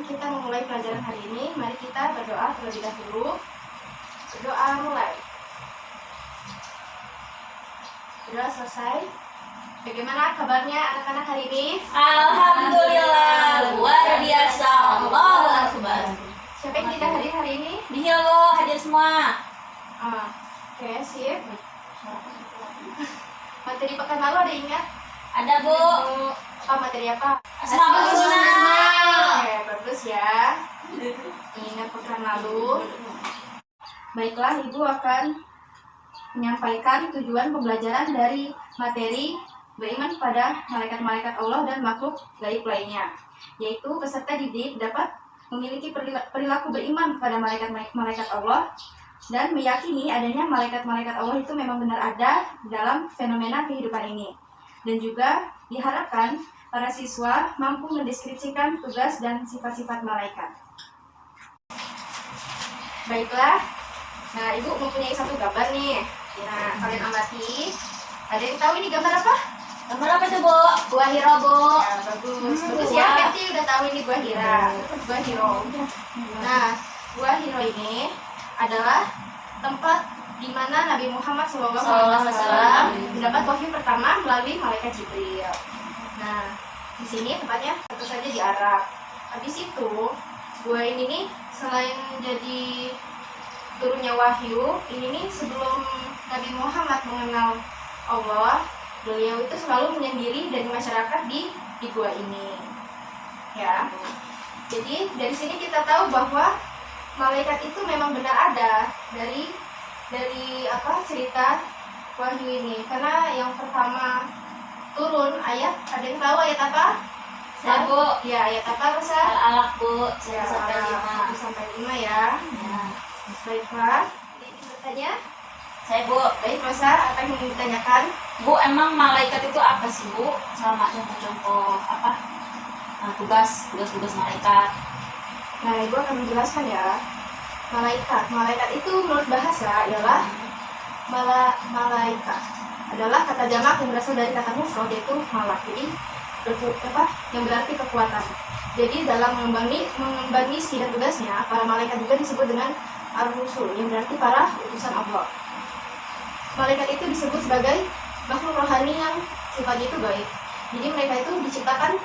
kita memulai pelajaran hari ini, mari kita berdoa terlebih dahulu. Berdoa mulai. Berdoa selesai. Bagaimana kabarnya anak-anak hari ini? Alhamdulillah, luar biasa. Allahu Akbar. Siapa yang tidak hadir hari ini? Nihil lo, hadir semua. Oke, sip. Materi pekan lalu ada ingat? Ada Bu. Materi apa? Asmaul Husna. Oke, bagus ya. Ingat pekan lalu. Baiklah, Ibu akan menyampaikan tujuan pembelajaran dari materi beriman pada malaikat-malaikat Allah dan makhluk gaib lainnya, yaitu peserta didik dapat memiliki perilaku beriman kepada malaikat-malaikat Allah dan meyakini adanya malaikat-malaikat Allah itu memang benar ada dalam fenomena kehidupan ini. Dan juga diharapkan para siswa mampu mendeskripsikan tugas dan sifat-sifat malaikat. Baiklah, nah Ibu mempunyai satu gambar nih. Nah, kalian amati. Ada yang tahu ini gambar apa? Gambar apa itu Bu? Buah hiro Bu. Ya, bagus. Bagus ya, Betty udah tahu ini buah hira. Buah hiro. Nah, buah hiro ini adalah tempat di mana Nabi Muhammad SAW mendapat wahyu pertama melalui malaikat Jibril. Nah, di sini tempatnya tentu saja di Arab. Habis itu, buah ini nih selain jadi turunnya wahyu, ini nih sebelum Nabi Muhammad mengenal Allah, beliau itu selalu menyendiri dari masyarakat di gua ini. Ya. Jadi dari sini kita tahu bahwa malaikat itu memang benar ada dari cerita wahyu ini. Karena yang pertama turun ayat, ada yang tahu ayat apa? Saya Bu. Ya, ayat apa Rosa? Al-Alaq Bu, 1 Ya, sampai 5. 1 sampai 5 ya. Baiklah. Ini bertanya. Saya Bu. Baik Rosa, apa yang ingin ditanyakan? Bu, emang malaikat itu apa sih Bu? Sama contoh-contoh apa? Tugas malaikat. Nah, Ibu akan menjelaskan ya. Malaikat itu menurut bahasa ialah malaikat adalah kata jamak yang berasal dari kata mufrad, yaitu malak. Jadi yang berarti kekuatan. Jadi dalam mengembangi setiap tugasnya, para malaikat juga disebut dengan ar-rusul, yang berarti para utusan Allah. Malaikat itu disebut sebagai makhluk rohani yang sifatnya itu gaib. Jadi mereka itu diciptakan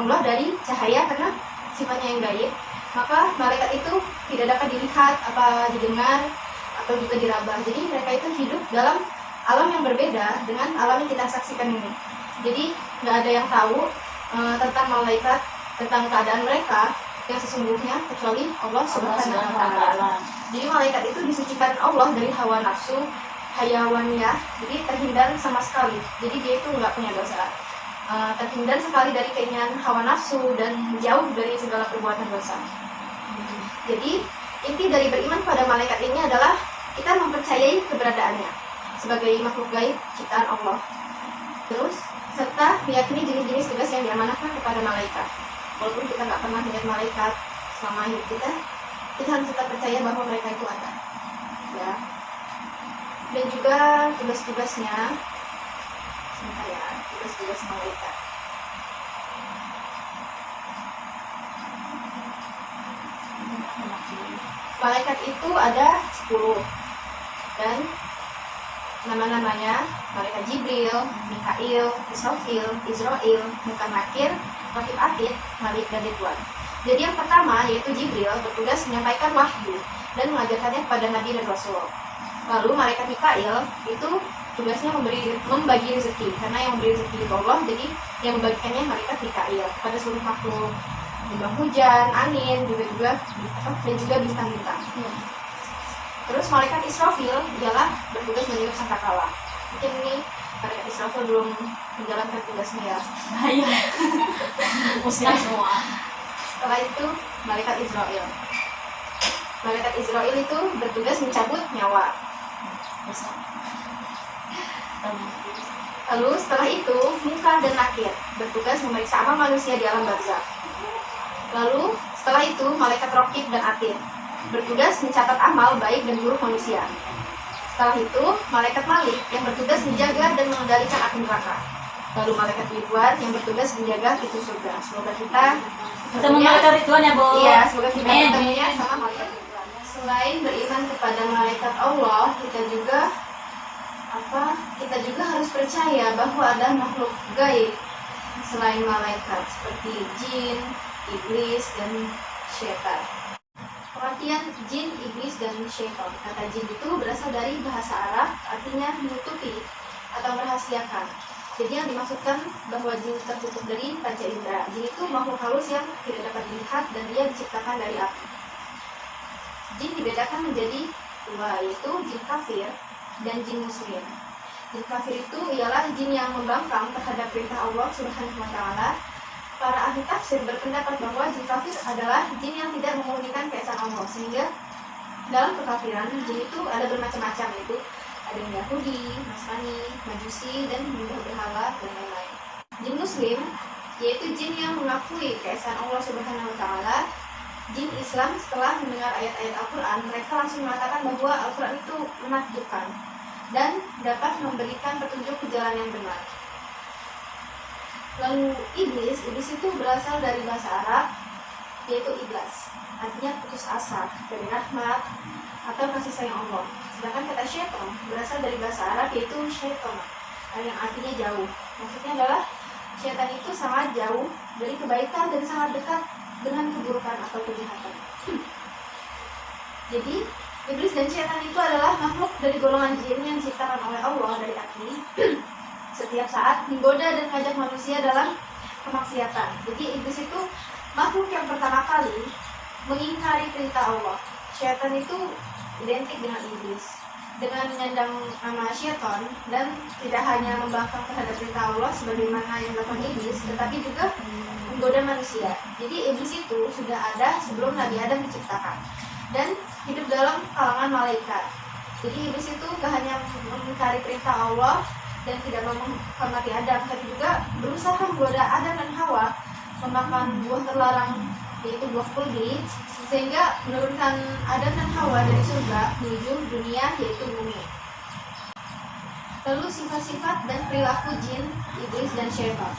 Allah dari cahaya karena sifatnya yang gaib. Maka malaikat itu tidak dapat dilihat, didengar, atau juga diraba. Jadi mereka itu hidup dalam alam yang berbeda dengan alam yang kita saksikan ini. Jadi nggak ada yang tahu tentang malaikat, tentang keadaan mereka yang sesungguhnya kecuali Allah Subhanahu wa Ta'ala. Jadi malaikat itu disucikan Allah dari hawa nafsu, hayawaniyah, jadi terhindar sama sekali. Jadi dia itu nggak punya dosa, terhindar sekali dari keinginan hawa nafsu dan jauh dari segala perbuatan dosa. Jadi inti dari beriman pada malaikat ini adalah kita mempercayai keberadaannya sebagai makhluk gaib ciptaan Allah. Terus serta meyakini jenis-jenis tugas yang diamanahkan kepada malaikat. Walaupun kita nggak pernah melihat malaikat selama hidup kita harus tetap percaya bahwa mereka itu ada. Ya. Dan juga tugas-tugasnya, sebentar ya, tugas-tugas malaikat. Malaikat itu ada 10 dan nama-namanya malaikat Jibril, Mikail, Israfil, Israel, Munkar Nakir, Rakib Atid, Malik, dan Ridwan. Jadi yang pertama yaitu Jibril bertugas menyampaikan wahyu dan mengajarkannya kepada Nabi dan Rasul. Lalu malaikat Mikail itu tugasnya membagi rezeki, karena yang memberi rezeki itu Allah, jadi yang membagikannya malaikat Mikail kepada seluruh makhluk, bintang hujan, angin, dan juga bintang-bintang. Terus malaikat Israfil ialah bertugas meniup sangkakala. Mungkin ini malaikat Israfil belum menjalankan tugasnya ya. Bahaya. Musnah semua. Setelah itu malaikat Israel. Malaikat Israel itu bertugas mencabut nyawa. Lalu setelah itu Munkar dan Nakir bertugas memeriksa amal manusia di alam barzakh. Lalu setelah itu malaikat Rakib dan Atid bertugas mencatat amal baik dan buruk manusia. Setelah itu malaikat Malik yang bertugas menjaga dan mengendalikan api neraka. lalu malaikat Ridwan yang bertugas menjaga pintu surga. Semoga kita Ketemu malaikat Ridwan ya, Bu. Iya, semoga kita Amin. ketemunya sama malaikat Ridwan. Selain beriman kepada malaikat Allah, kita juga harus percaya bahwa ada makhluk gaib selain malaikat seperti jin, iblis, dan syaitan. Pengertian jin, iblis, dan syaitan. Kata jin itu berasal dari bahasa Arab, artinya menutupi atau merahasiakan. Jadi yang dimaksudkan bahwa jin tertutup dari panca indera. Jin itu makhluk halus yang tidak dapat dilihat dan dia diciptakan dari api. Jin dibedakan menjadi dua, yaitu jin kafir dan jin muslim. Jin kafir itu ialah jin yang membangkang terhadap perintah Allah Subhanahu wa Ta'ala. Para ahli tafsir berpendapat bahwa jin kafir adalah jin yang tidak memurnikan keesaan Allah, sehingga dalam kekafiran jin itu ada bermacam-macam, yaitu ada yang Yahudi, Nasrani, Majusi, dan menyembah berhala dan lain-lain. Jin muslim yaitu jin yang mengakui keesaan Allah Subhanahu wa Ta'ala. Jin Islam setelah mendengar ayat-ayat Al-Quran, mereka langsung mengatakan bahwa Al-Quran itu menakjubkan dan dapat memberikan petunjuk ke jalan yang benar. Lalu iblis itu berasal dari bahasa Arab, yaitu iblas, artinya putus asa dari rahmat atau kasih sayang Allah. Sedangkan kata syaitan berasal dari bahasa Arab, yaitu syaitan, yang artinya jauh. Maksudnya adalah syaitan itu sangat jauh dari kebaikan dan sangat dekat dengan keburukan atau kejahatan. Jadi iblis dan syaitan itu adalah makhluk dari golongan jin yang diciptakan oleh Allah dari api. Setiap saat menggoda dan mengajak manusia dalam kemaksiatan. Jadi iblis itu makhluk yang pertama kali mengingkari perintah Allah. Syaitan itu identik dengan iblis, dengan menyandang nama syaitan dan tidak hanya membangkang terhadap perintah Allah sebagaimana yang dilakukan iblis, tetapi juga menggoda manusia. Jadi iblis itu sudah ada sebelum Nabi Adam diciptakan dan hidup dalam kalangan malaikat. Jadi iblis itu gak hanya mengingkari perintah Allah dan tidak menghormati Adam, tapi juga berusaha menggoda Adam dan Hawa memakan buah terlarang, yaitu buah kuldi, sehingga menurunkan Adam dan Hawa dari surga menuju dunia, yaitu bumi. Lalu sifat-sifat dan perilaku jin, iblis, dan syaitan.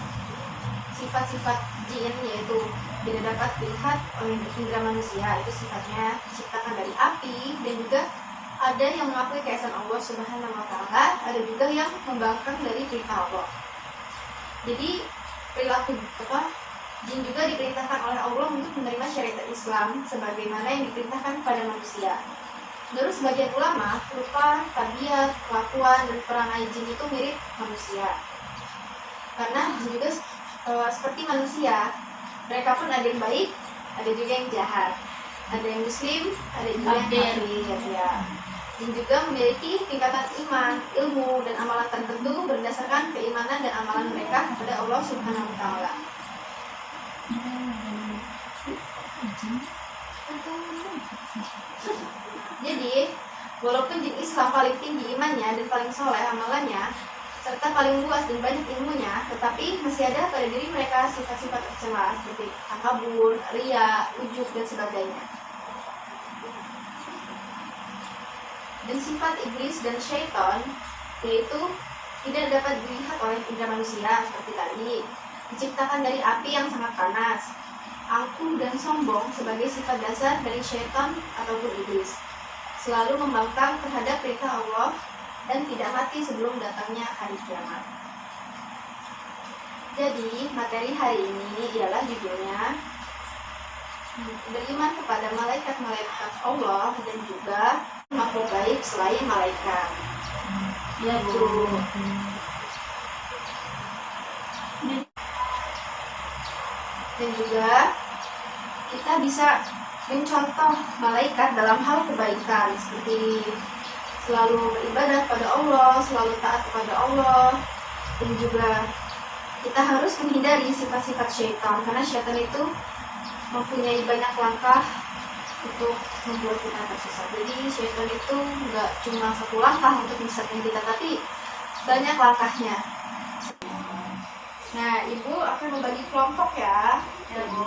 Sifat-sifat jin yaitu tidak dapat dilihat oleh indera manusia, itu sifatnya diciptakan dari api, dan juga ada yang mengakui keesaan Allah Subhanahu wa Ta'ala, ada juga yang membangkang dari perintah Allah. Jadi perilaku jin juga diperintahkan oleh Allah untuk menerima syariat Islam sebagaimana yang diperintahkan pada manusia. Menurut sebagian ulama, rupa, tabiat, kelakuan, dan perangai jin itu mirip manusia. Karena jin juga seperti manusia, mereka pun ada yang baik, ada juga yang jahat, ada yang muslim, ada juga yang kafir. Ya. Jin juga memiliki tingkatan iman, ilmu, dan amalan tertentu berdasarkan keimanan dan amalan mereka kepada Allah Subhanahu wa Ta'ala. Jadi, walaupun jin Islam paling tinggi imannya dan paling soleh amalannya, serta paling luas dan banyak ilmunya, tetapi masih ada pada diri mereka sifat-sifat tercela seperti takabur, riya, ujub, dan sebagainya. Dan sifat iblis dan syaitan yaitu tidak dapat dilihat oleh indera manusia seperti tadi, diciptakan dari api yang sangat panas, angkuh dan sombong sebagai sifat dasar dari syaitan ataupun iblis, selalu membangkang terhadap perintah Allah dan tidak mati sebelum datangnya hari kiamat. Jadi materi hari ini ialah judulnya beriman kepada malaikat-malaikat Allah dan juga makhluk gaib selain malaikat. Ya, Bu. Dan juga kita bisa mencontoh malaikat dalam hal kebaikan seperti selalu beribadah kepada Allah, selalu taat kepada Allah, dan juga kita harus menghindari sifat-sifat syaitan karena syaitan itu mempunyai banyak langkah untuk membuat kita tersesat. Jadi syaitan itu nggak cuma satu langkah untuk menyesatkan kita, tapi banyak langkahnya. Nah, Ibu akan membagi kelompok ya. Ya, Bu.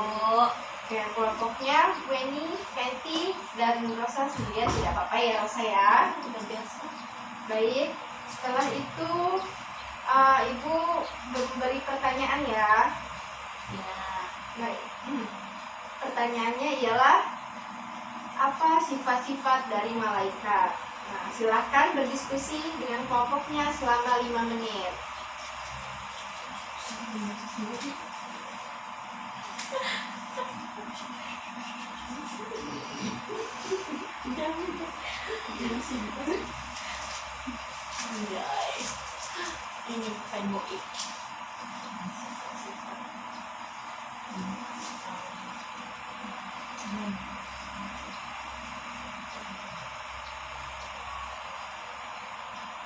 Oke, kelompoknya Weni, Fenty, dan Rosa sendirian, tidak apa-apa ya Rosa ya. Udah biasa. Baik, setelah itu Ibu memberi pertanyaan ya. Ya. Baik. Pertanyaannya ialah apa sifat-sifat dari malaikat? Nah, silakan berdiskusi dengan kelompoknya selama 5 menit. Ini bukan mu'ib.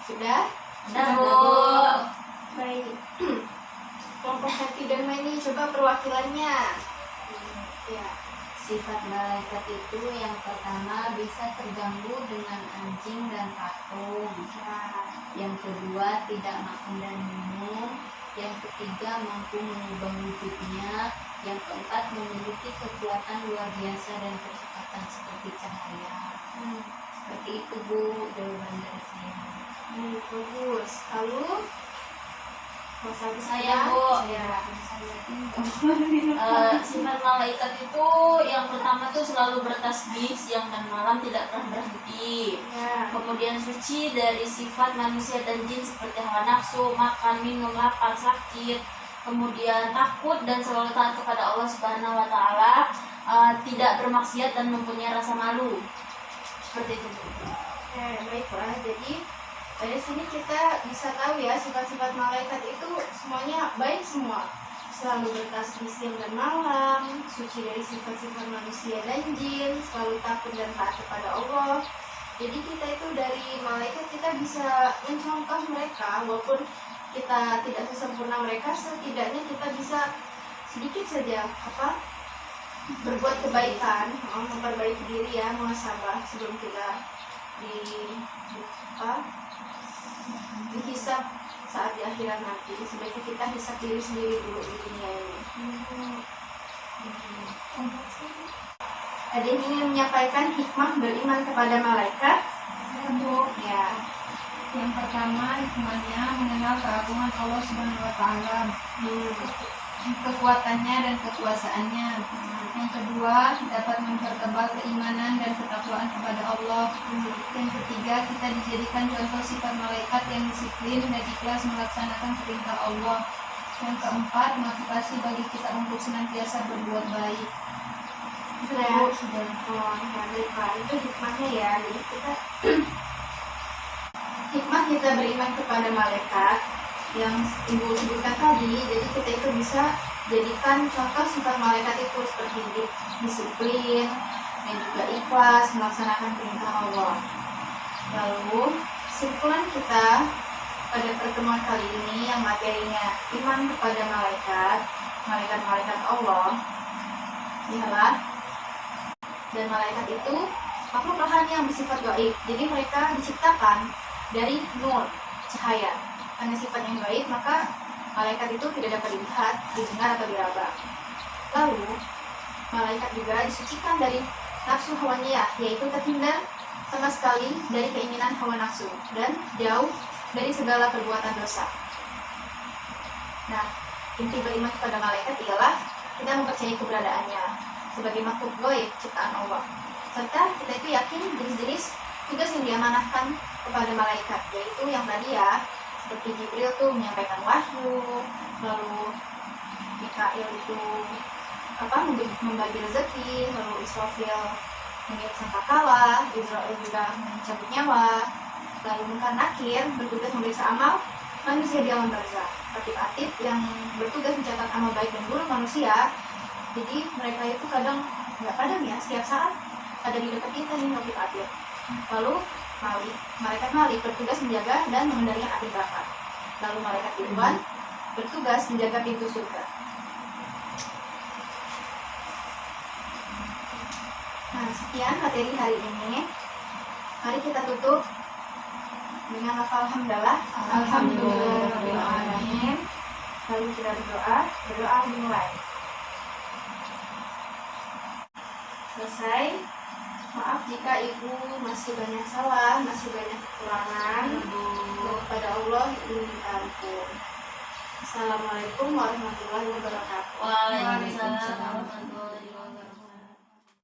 Sudah? Sudah, Bu. Baik. Kelompok Hati dan Mani, coba perwakilannya. Ya. Sifat malaikat itu yang pertama bisa terganggu dengan anjing dan patung. Yang kedua tidak makan dan minum. Yang ketiga mampu mengubah wujudnya. Yang keempat memiliki kekuatan luar biasa dan kecepatan seperti cahaya. Seperti itu Bu jawaban dari saya. Bagus. Lalu Saya, Bu. Ya. Sifat malaikat itu yang pertama tuh selalu bertasbih siang dan malam, tidak pernah berhenti. Ya. Kemudian suci dari sifat manusia dan jin seperti hawa nafsu, makan, minum, lapar, sakit. Kemudian takut dan selalu taat kepada Allah Subhanahu wa taala, tidak bermaksiat dan mempunyai rasa malu. Seperti itu. Baiklah. Jadi dari sini kita bisa tahu ya, sifat-sifat malaikat itu semuanya baik semua. Selalu bertasbih siang dan malam, suci dari sifat-sifat manusia dan jin, selalu takut dan taat kepada Allah. Jadi kita itu dari malaikat kita bisa mencontoh mereka, walaupun kita tidak sesempurna mereka, setidaknya kita bisa sedikit saja berbuat kebaikan, memperbaiki diri ya, muhasabah sebelum kita dihisab saat di akhirat nanti. Sebaiknya kita hisab diri sendiri dulu di dunia ini. Ada yang ingin menyampaikan hikmah beriman kepada malaikat? Ya. Yang pertama, hikmahnya mengenal keagungan Allah Subhanahu wa taala, kekuatannya dan kekuasaannya. Yang kedua, dapat mempertebal keimanan dan ketakwaan kepada Allah. Yang ketiga, kita dijadikan contoh sifat malaikat yang disiplin dan ikhlas melaksanakan perintah Allah. Yang keempat, motivasi bagi kita untuk senantiasa berbuat baik. Sudah. Baiklah. Itu hikmahnya ya. Jadi hikmah kita beriman kepada malaikat yang Ibu sebutkan tadi. Jadi kita itu bisa jadikan contoh sifat malaikat itu seperti disiplin dan juga ikhlas melaksanakan perintah Allah. Lalu kesimpulan kita pada pertemuan kali ini yang materinya iman kepada malaikat Allah ialah, dan malaikat itu makhluk rohani yang bersifat gaib. Jadi mereka diciptakan dari nur, cahaya. Karena sifatnya gaib, maka malaikat itu tidak dapat dilihat, didengar atau diraba. Lalu malaikat juga disucikan dari nafsu hawanya, yaitu terhindar sama sekali dari keinginan hawa nafsu dan jauh dari segala perbuatan dosa. Nah, inti beriman kepada malaikat ialah kita mempercayai keberadaannya sebagai makhluk gaib ciptaan Allah. Serta kita itu yakin jenis-jenis tugas yang diamanahkan kepada malaikat, yaitu yang tadi ya, seperti Jibril tuh menyampaikan wahyu, lalu Mikail itu membagi rezeki, lalu Israfil mengirim sangkakala, Israel juga mencabut nyawa, lalu Munkar Nakir bertugas memeriksa amal manusia di alam barzakh, Atid yang bertugas mencatat amal baik dan buruk manusia. Jadi mereka itu kadang nggak kadang ya, setiap saat ada di dekat kita nih Atid. Lalu malaikat Malik bertugas menjaga dan mengendalikan api neraka. Lalu malaikat Ridwan bertugas menjaga pintu surga. Nah, sekian materi hari ini. Mari kita tutup dengan lafal hamdalah. Alhamdulillahirobbilalamin. Lalu kita berdoa dimulai. Selesai. Maaf jika ibu masih banyak salah, masih banyak kekurangan. Dan kepada Allah Allah ingin kita ampun. Assalamualaikum warahmatullahi wabarakatuh. Waalaikumsalam warahmatullahi